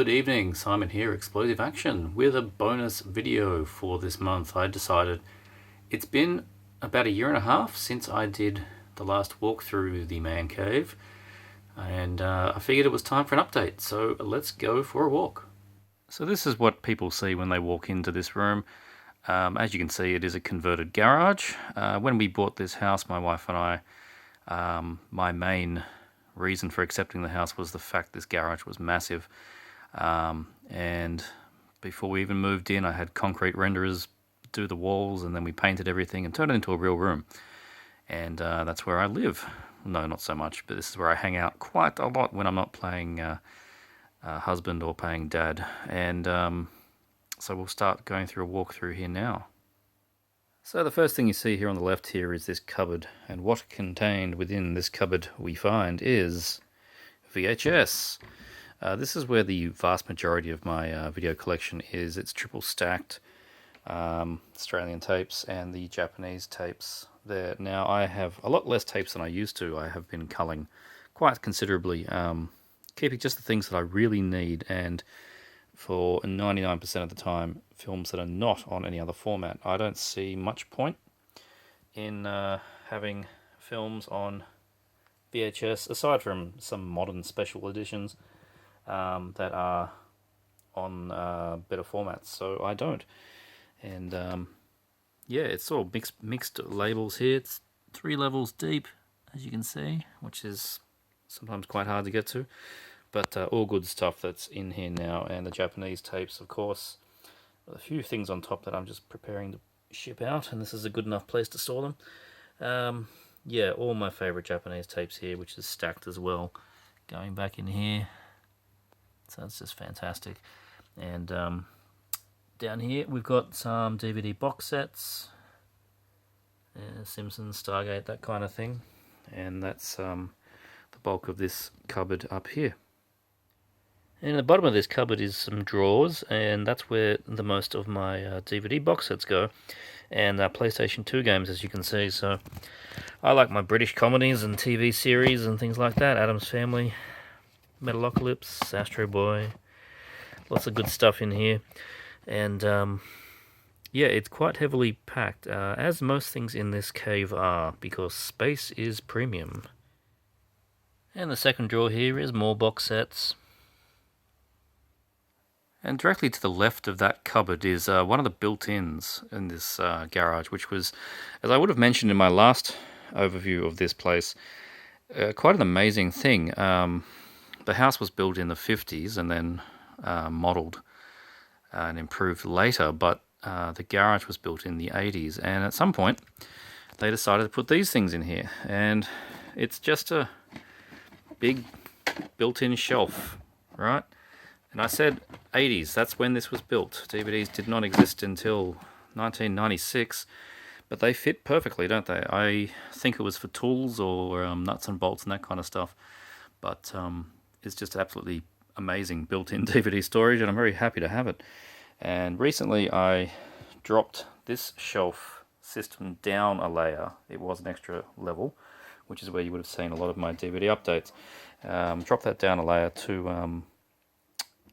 Good evening, Simon here, Explosive Action, with a bonus video for this month. I decided it's been about a year and a half since I did the last walk through the man cave, and I figured it was time for an update, so let's go for a walk. So this is what people see when they walk into this room. As you can see, it is a converted garage. When we bought this house, my wife and I, my main reason for accepting the house was the fact this garage was massive. And before we even moved in, I had concrete renderers do the walls, and then we painted everything and turned it into a real room. And that's where I live. No, not so much, but this is where I hang out quite a lot when I'm not playing husband or playing dad. And so we'll start going through a walkthrough here now. So the first thing you see here on the left here is this cupboard, and what contained within this cupboard we find is VHS. This is where the vast majority of my video collection is. It's triple stacked Australian tapes and the Japanese tapes there. Now I have a lot less tapes than I used to. I have been culling quite considerably, keeping just the things that I really need, and for 99% of the time, films that are not on any other format. I don't see much point in having films on VHS, aside from some modern special editions that are on better formats, so I don't. And yeah, it's all mixed labels here. It's 3 levels deep, as you can see, which is sometimes quite hard to get to. But all good stuff that's in here now, and the Japanese tapes, of course. A few things on top that I'm just preparing to ship out, and this is a good enough place to store them. Yeah, all my favourite Japanese tapes here, which is stacked as well. Going back in here, so that's just fantastic. And down here we've got some DVD box sets, Simpsons, Stargate, that kind of thing. And that's the bulk of this cupboard up here. And in the bottom of this cupboard is some drawers, and that's where the most of my DVD box sets go, and PlayStation 2 games, as you can see. So I like my British comedies and TV series and things like that. Addams Family, Metalocalypse, Astro Boy, lots of good stuff in here. And yeah, it's quite heavily packed, as most things in this cave are, because space is premium. And the second drawer here is more box sets. And directly to the left of that cupboard is one of the built-ins in this garage, which was, as I would have mentioned in my last overview of this place, quite an amazing thing. The house was built in the 50s and then modelled and improved later, but the garage was built in the 80s, and at some point they decided to put these things in here, and it's just a big built-in shelf, right? And I said 80s, that's when this was built. DVDs did not exist until 1996, but they fit perfectly, don't they? I think it was for tools or nuts and bolts and that kind of stuff, but it's just absolutely amazing built-in DVD storage, and I'm very happy to have it. And recently I dropped this shelf system down a layer. It was an extra level, which is where you would have seen a lot of my DVD updates. Dropped that down a layer to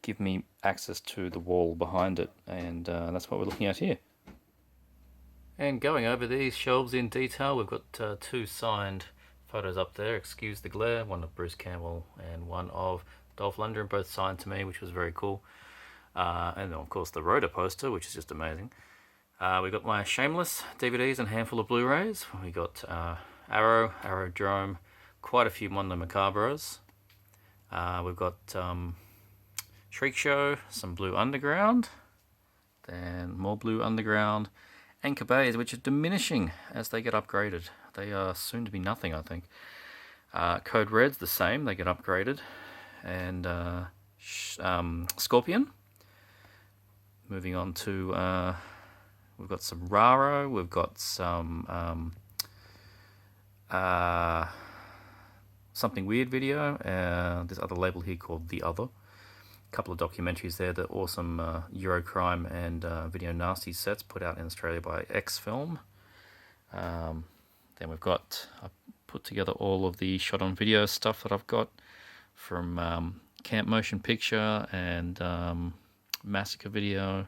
give me access to the wall behind it, and that's what we're looking at here. And going over these shelves in detail, we've got 2 signed photos up there, excuse the glare, one of Bruce Campbell and one of Dolph Lundgren, both signed to me, which was very cool. And then of course the Rhoda poster, which is just amazing. We've got my Shameless DVDs and a handful of Blu-rays. We got Arrow, Aerodrome, quite a few Mondo Macabros. We've got Shriek Show, some Blue Underground, then more Blue Underground, and Cabays, which are diminishing as they get upgraded. They are soon to be nothing, I think. Code Red's the same, they get upgraded. And Scorpion. Moving on to, we've got some Raro, we've got some Something Weird video, this other label here called The Other. Couple of documentaries there, the awesome Eurocrime and Video Nasty sets put out in Australia by X-Film. Then we've got, I put together all of the shot on video stuff that I've got from Camp Motion Picture and Massacre Video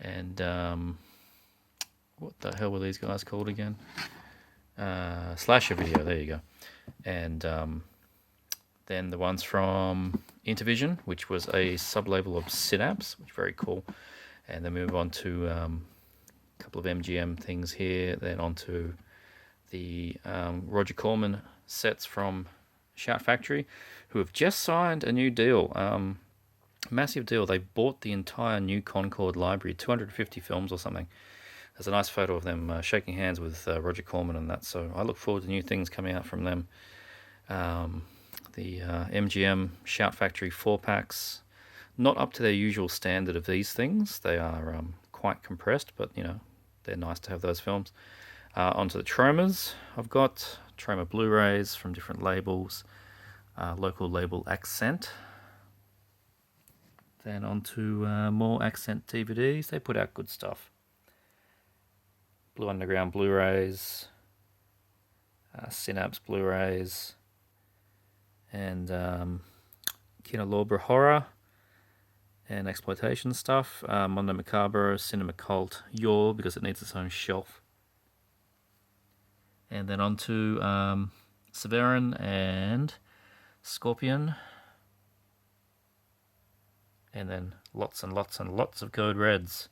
and what the hell were these guys called again? Slasher Video, there you go. And then the ones from Intervision, which was a sub-label of Synapse, which is very cool. And then move on to a couple of MGM things here, then on to the Roger Corman sets from Shout Factory, who have just signed a new deal. Massive deal. They bought the entire new Concord library, 250 films or something. There's a nice photo of them shaking hands with Roger Corman and that, so I look forward to new things coming out from them. The MGM Shout Factory 4-packs, not up to their usual standard of these things. They are quite compressed, but you know, they're nice to have those films. Onto the Tromas. I've got Troma Blu-rays from different labels. Local label Accent. Then onto more Accent DVDs. They put out good stuff. Blue Underground Blu-rays, Synapse Blu-rays, and Kino Lorber horror and exploitation stuff. Mondo Macabre, Cinema Cult, Yaw, because it needs its own shelf. And then onto Severin and Scorpion. And then lots and lots and lots of Code Reds.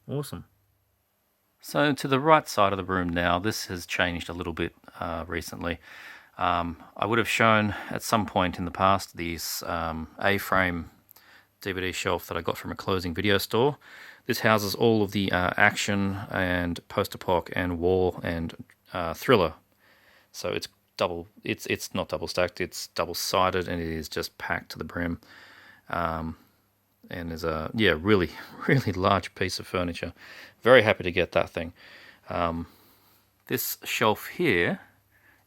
Awesome. So to the right side of the room now, this has changed a little bit recently. I would have shown at some point in the past this A-frame DVD shelf that I got from a closing video store. This houses all of the action and post-apoc and war and thriller. So it's double. It's not double stacked. It's double-sided, and it is just packed to the brim. And there's a really large piece of furniture. Very happy to get that thing. This shelf here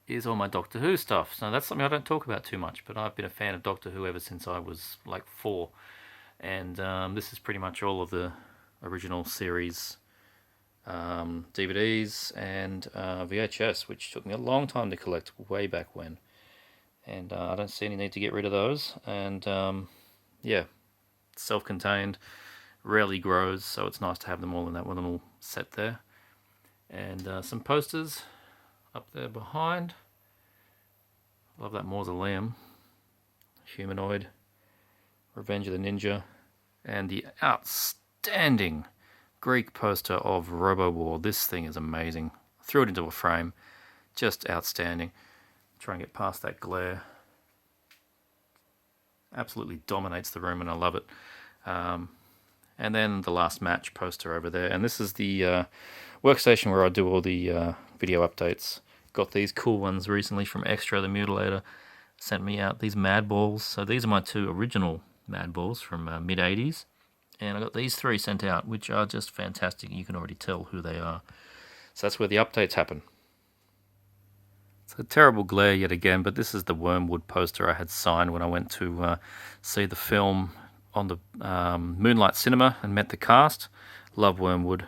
is all my Doctor Who stuff. So that's something I don't talk about too much, but I've been a fan of Doctor Who ever since I was like 4. And this is pretty much all of the original series DVDs and VHS, which took me a long time to collect way back when. And I don't see any need to get rid of those. And self-contained, rarely grows, so it's nice to have them all in that one little set there. And some posters up there behind. Love that mausoleum. Humanoid, Revenge of the Ninja, and the outstanding Greek poster of Robo-War. This thing is amazing. Threw it into a frame. Just outstanding. Try and get past that glare. Absolutely dominates the room, and I love it. And then the Last Match poster over there. And this is the workstation where I do all the video updates. Got these cool ones recently from Extra, the Mutilator. Sent me out these Mad Balls. So these are my 2 original Mad Balls from mid-80s. And I got these 3 sent out, which are just fantastic. You can already tell who they are. So that's where the updates happen. It's a terrible glare yet again, but this is the Wormwood poster I had signed when I went to see the film on the Moonlight Cinema and met the cast. Love Wormwood.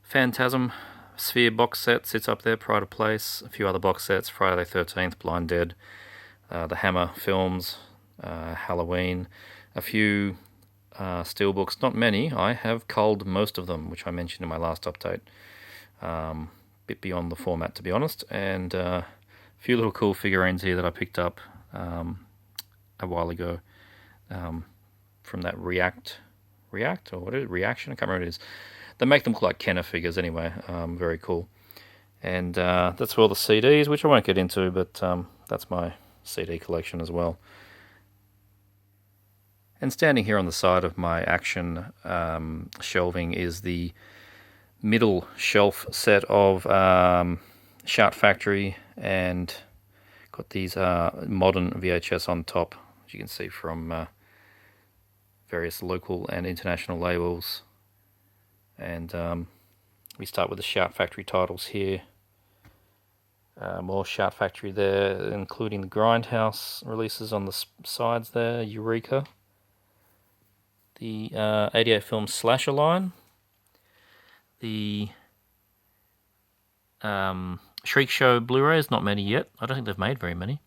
Phantasm Sphere box set sits up there, Pride of Place. A few other box sets, Friday the 13th, Blind Dead, the Hammer films, Halloween. A few steelbooks, not many. I have culled most of them, which I mentioned in my last update. Bit beyond the format, to be honest, and a few little cool figurines here that I picked up a while ago from that React, or what is it? Reaction? I can't remember what it is. They make them look like Kenner figures anyway. Very cool. And that's all the CDs, which I won't get into, but that's my CD collection as well. And standing here on the side of my action shelving is the middle shelf set of Shout Factory, and got these modern VHS on top, as you can see from various local and international labels. And we start with the Shout Factory titles here. More Shout Factory there, including the Grindhouse releases on the sides there, Eureka. The 88 film Slasher line. The Shriek Show Blu-rays, not many yet. I don't think they've made very many.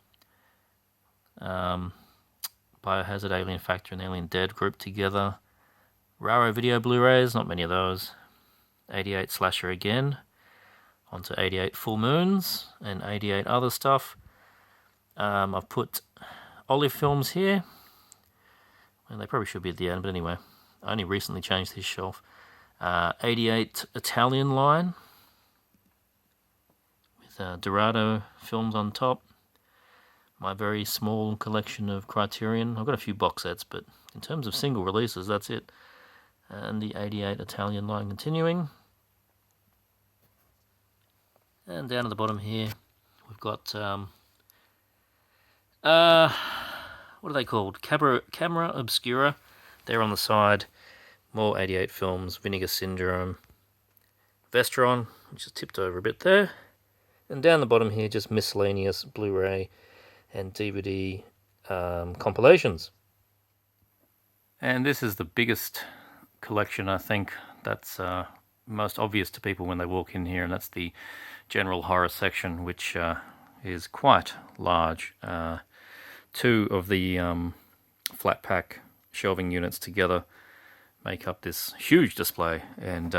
Biohazard, Alien Factor, and Alien Dead grouped together. Raro Video Blu-rays, not many of those. 88 Slasher again. Onto 88 Full Moons and 88 other stuff. I've put Olive Films here. And they probably should be at the end, but anyway. I only recently changed this shelf. 88 Italian line. With Dorado Films on top. My very small collection of Criterion. I've got a few box sets, but in terms of single releases, that's it. And the 88 Italian line continuing. And down at the bottom here, we've got, what are they called? Camera Obscura. There on the side. More 88 films, Vinegar Syndrome, Vestron, which is tipped over a bit there. And down the bottom here, just miscellaneous Blu-ray and DVD compilations. And this is the biggest collection, I think, that's most obvious to people when they walk in here, and that's the general horror section, which is quite large. Two of the flat pack shelving units together make up this huge display, and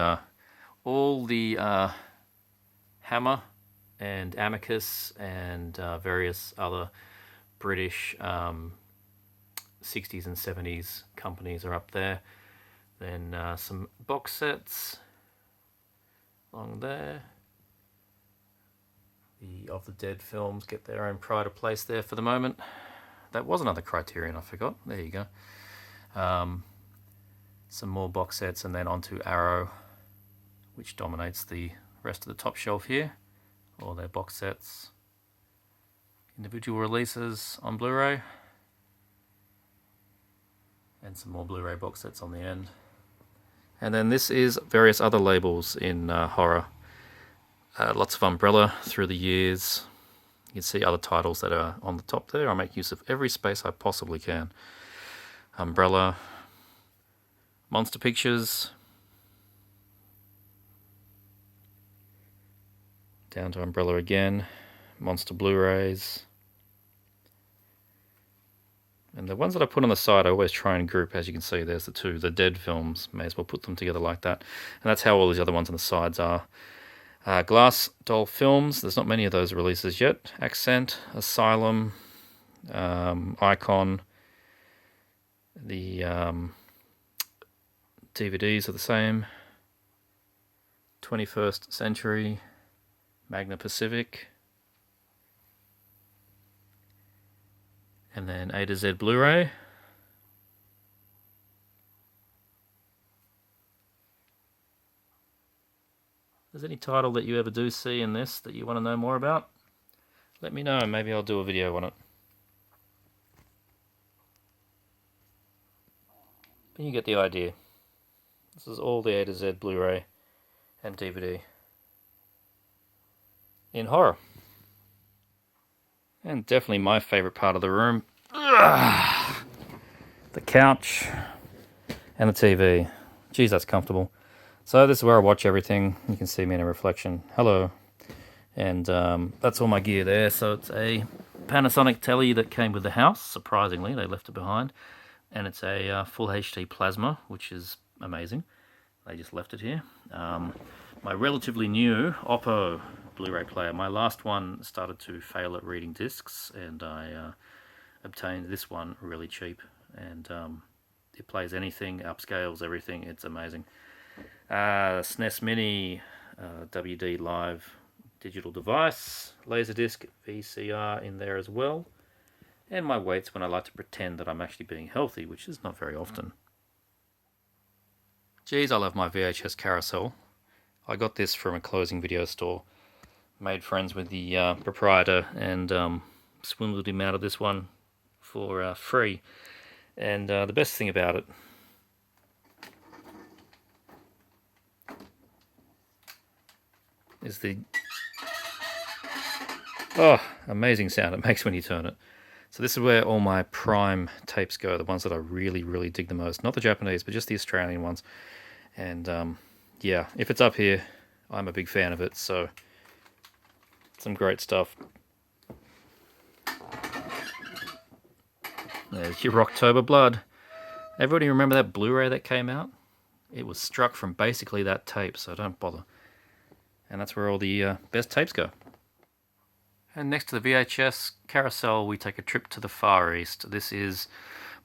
all the Hammer and Amicus and various other British 60s and 70s companies are up there. Then some box sets along there. The Of the Dead films get their own pride of place there for the moment. That was another Criterion, I forgot. There you go. Some more box sets, and then onto Arrow, which dominates the rest of the top shelf here. All their box sets. Individual releases on Blu-ray. And some more Blu-ray box sets on the end. And then this is various other labels in horror. Lots of Umbrella through the years. You can see other titles that are on the top there. I make use of every space I possibly can. Umbrella, Monster Pictures, down to Umbrella again, Monster Blu-rays. And the ones that I put on the side, I always try and group. As you can see, there's the two, the Dead films. May as well put them together like that. And that's how all these other ones on the sides are. Glass Doll Films, there's not many of those releases yet. Accent, Asylum, Icon. The DVDs are the same. 21st Century, Magna Pacific. And then A to Z Blu-ray. If there's any title that you ever do see in this that you want to know more about, let me know. Maybe I'll do a video on it. But you get the idea. This is all the A to Z Blu-ray and DVD in horror. And definitely my favourite part of the room. Ugh. The couch and the TV. Geez, that's comfortable. So this is where I watch everything. You can see me in a reflection. Hello. And that's all my gear there. So it's a Panasonic telly that came with the house. Surprisingly, they left it behind. And it's a full HD plasma, which is amazing. They just left it here. My relatively new Oppo Blu-ray player. My last one started to fail at reading discs, and I obtained this one really cheap. And it plays anything, upscales everything. It's amazing. SNES Mini, WD Live digital device, Laserdisc, VCR in there as well. And my weights when I like to pretend that I'm actually being healthy, which is not very often. Geez, I love my VHS carousel. I got this from a closing video store. Made friends with the proprietor and swindled him out of this one for free. And the best thing about it is the amazing sound it makes when you turn it. So this is where all my prime tapes go, the ones that I really, really dig the most. Not the Japanese, but just the Australian ones. And yeah, if it's up here, I'm a big fan of it. So Some great stuff. There's your October Blood. Everybody remember that Blu-ray that came out? It was struck from basically that tape, so don't bother. And that's where all the best tapes go. And next to the VHS carousel, we take a trip to the Far East. This is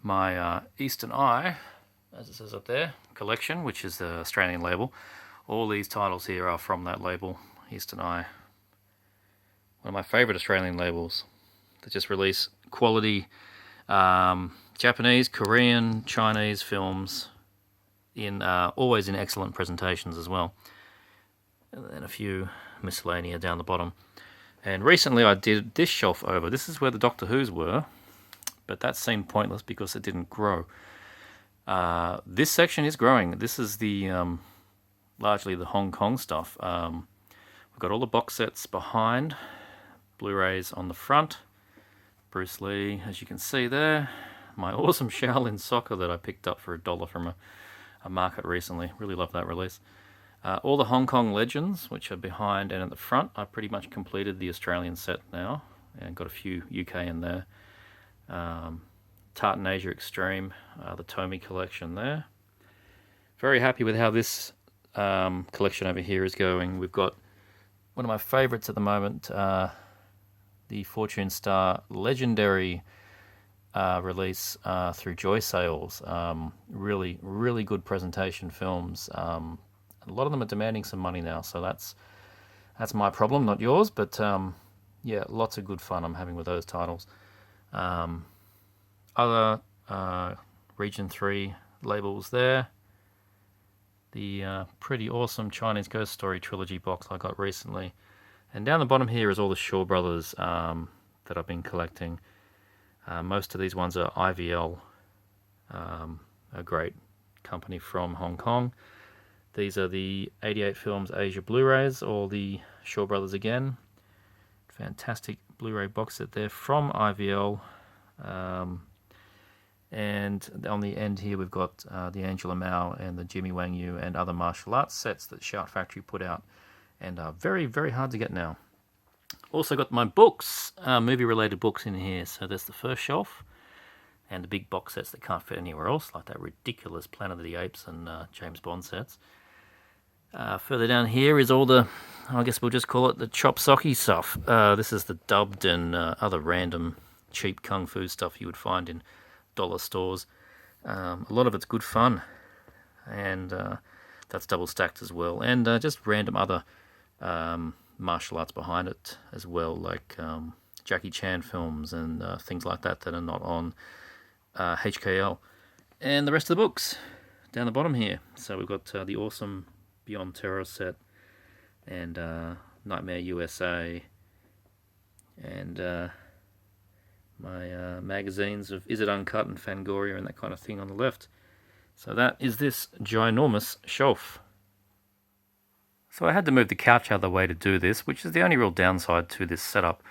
my Eastern Eye, as it says up there, collection, which is the Australian label. All these titles here are from that label, Eastern Eye. One of my favourite Australian labels. They just release quality Japanese, Korean, Chinese films in always in excellent presentations as well. And then a few miscellanea down the bottom. And recently I did this shelf over. This is where the Doctor Who's were, but that seemed pointless because it didn't grow. This section is growing. This is the largely the Hong Kong stuff. We've got all the box sets behind, Blu-rays on the front. Bruce Lee, as you can see there. My awesome Shaolin Soccer that I picked up for $1 from a market recently. Really love that release. All the Hong Kong Legends, which are behind and at the front. I pretty much completed the Australian set now and got a few UK in there. Tartan Asia Extreme, the Tomy collection there. Very happy with how this collection over here is going. We've got one of my favourites at the moment, the Fortune Star Legendary release through Joy Sales. Really, really good presentation films. A lot of them are demanding some money now, so that's my problem, not yours. But yeah, lots of good fun I'm having with those titles. Other Region 3 labels there. The pretty awesome Chinese Ghost Story trilogy box I got recently. And down the bottom here is all the Shaw Brothers that I've been collecting. Most of these ones are IVL, a great company from Hong Kong. These are the 88 Films Asia Blu-rays, all the Shaw Brothers again. Fantastic Blu-ray box set there from IVL. And on the end here we've got the Angela Mao and the Jimmy Wang Yu and other martial arts sets that Shout Factory put out and are very, very hard to get now. Also got my books, movie-related books in here. So there's the first shelf and the big box sets that can't fit anywhere else, like that ridiculous Planet of the Apes and James Bond sets. Further down here is all the, I guess we'll just call it the chop socky stuff. This is the dubbed and other random cheap kung fu stuff you would find in dollar stores. A lot of it's good fun, and that's double stacked as well. And just random other martial arts behind it as well, like Jackie Chan films and things like that that are not on HKL. And the rest of the books down the bottom here. So we've got the awesome Beyond Terror set and Nightmare USA and my magazines of Is It Uncut and Fangoria and that kind of thing on the left. So that is this ginormous shelf. So I had to move the couch out of the way to do this, which is the only real downside to this setup,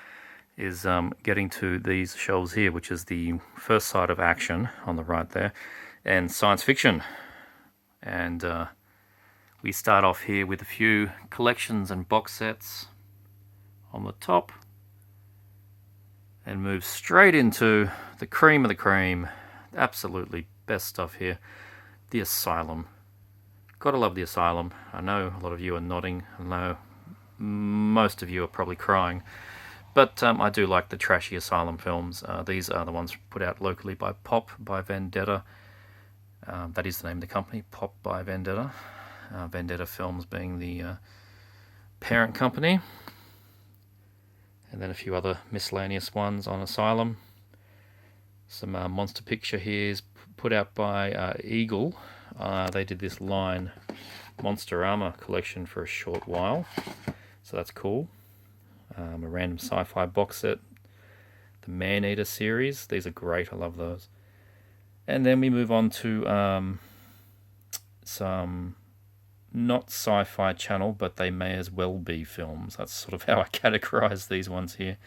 is getting to these shelves here, which is the first side of action on the right there, and science fiction. And we start off here with a few collections and box sets on the top, and move straight into the cream of the cream. Absolutely best stuff here. The Asylum. Gotta love The Asylum. I know a lot of you are nodding. I know most of you are probably crying. But I do like the trashy Asylum films. These are the ones put out locally by Pop by Vendetta. That is the name of the company, Pop by Vendetta. Vendetta Films being the parent company. And then a few other miscellaneous ones on Asylum. Some monster picture here is put out by Eagle. They did this line Monsterama collection for a short while, so that's cool. A random sci-fi box set, the Man-Eater series. These are great, I love those. And then we move on to some not Sci-Fi Channel, but they may as well be films. That's sort of how I categorize these ones here.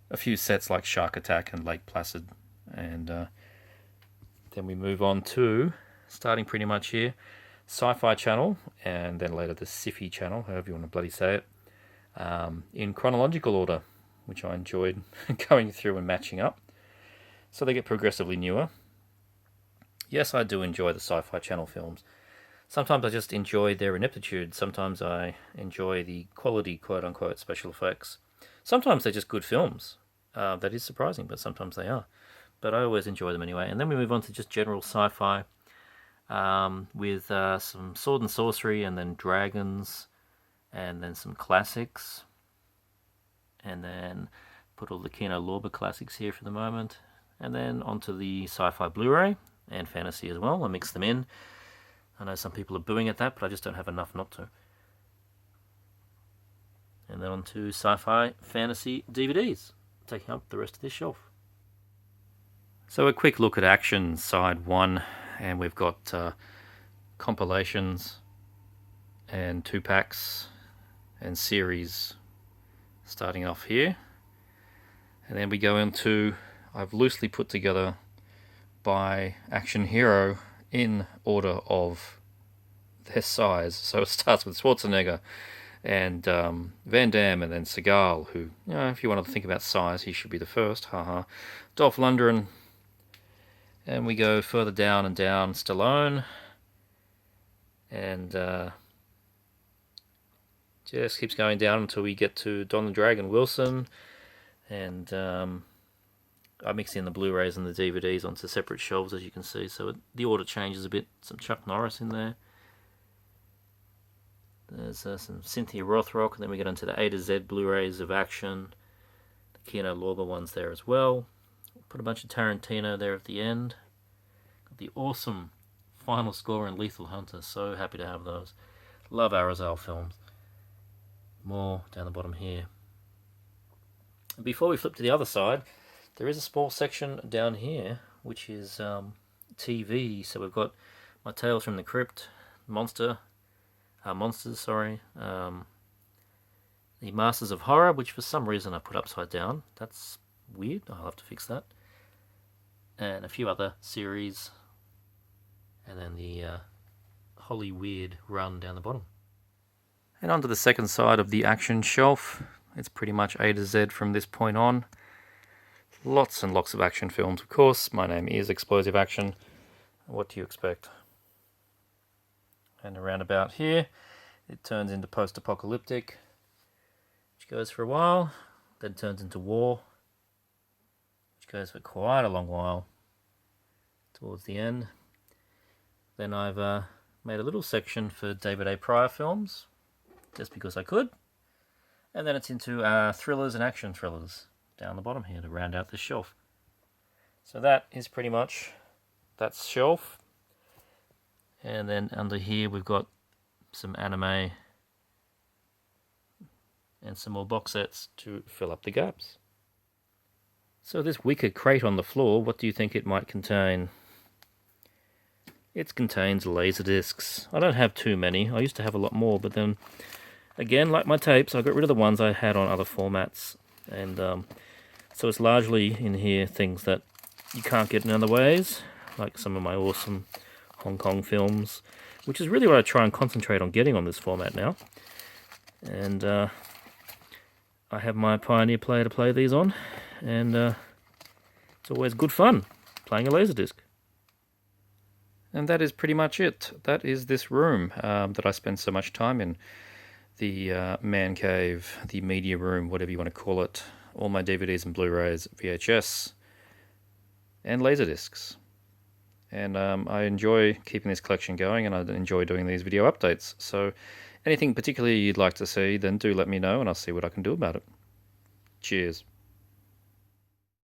A few sets like Shark Attack and Lake Placid. And then we move on to, starting pretty much here, Sci-Fi Channel, and then later the Sci-Fi Channel, however you want to bloody say it. in chronological order, which I enjoyed going through and matching up. So they get progressively newer. Yes, I do enjoy the Sci-Fi Channel films. Sometimes I just enjoy their ineptitude. Sometimes I enjoy the quality, quote-unquote, special effects. Sometimes they're just good films. That is surprising, but sometimes they are. But I always enjoy them anyway. And then we move on to just general sci-fi with some sword and sorcery, and then dragons, and then some classics. And then put all the Kino Lorber classics here for the moment. And then onto the sci-fi Blu-ray and fantasy as well. I mix them in. I know some people are booing at that, but I just don't have enough not to. And then on to sci-fi fantasy DVDs, taking up the rest of this shelf. So a quick look at action side 1, and we've got compilations and 2-packs and series starting off here. And then we go into, I've loosely put together by action hero in order of their size. So it starts with Schwarzenegger and Van Damme, and then Seagal, who, you know, if you want to think about size, he should be the first, haha. Dolph Lundgren, and we go further down and down, Stallone, and just keeps going down until we get to Don the Dragon Wilson, and I mix in the Blu-rays and the DVDs onto separate shelves, as you can see, so the order changes a bit. Some Chuck Norris in there. There's some Cynthia Rothrock, and then we get into the A to Z Blu-rays of action. The Kino Lorber ones there as well. Put a bunch of Tarantino there at the end. Got the awesome Final Score and Lethal Hunter. So happy to have those. Love Arizal films. More down the bottom here. And before we flip to the other side, there is a small section down here, which is TV. So we've got my Tales from the Crypt, Monsters, the Masters of Horror, which for some reason I put upside down. That's weird. I'll have to fix that. And a few other series, and then the Holly Weird run down the bottom. And onto the second side of the action shelf. It's pretty much A to Z from this point on. Lots and lots of action films, of course. My name is Explosive Action. What do you expect? And around about here, it turns into post-apocalyptic, which goes for a while, then turns into war, which goes for quite a long while, towards the end. Then I've made a little section for David A. Pryor films, just because I could. And then it's into thrillers and action thrillers down the bottom here to round out this shelf. So that is pretty much that shelf. And then under here we've got some anime and some more box sets to fill up the gaps. So this wicker crate on the floor, what do you think it might contain? It contains Laserdiscs. I don't have too many. I used to have a lot more, but then again, like my tapes, I got rid of the ones I had on other formats. And so it's largely in here things that you can't get in other ways, like some of my awesome Hong Kong films, which is really what I try and concentrate on getting on this format now. And I have my Pioneer player to play these on, and it's always good fun playing a Laserdisc. And that is pretty much it. That is this room that I spend so much time in. The man cave, the media room, whatever you want to call it. All my DVDs and Blu-rays, VHS, and Laserdiscs. And I enjoy keeping this collection going, and I enjoy doing these video updates. So anything particularly you'd like to see, then do let me know, and I'll see what I can do about it. Cheers.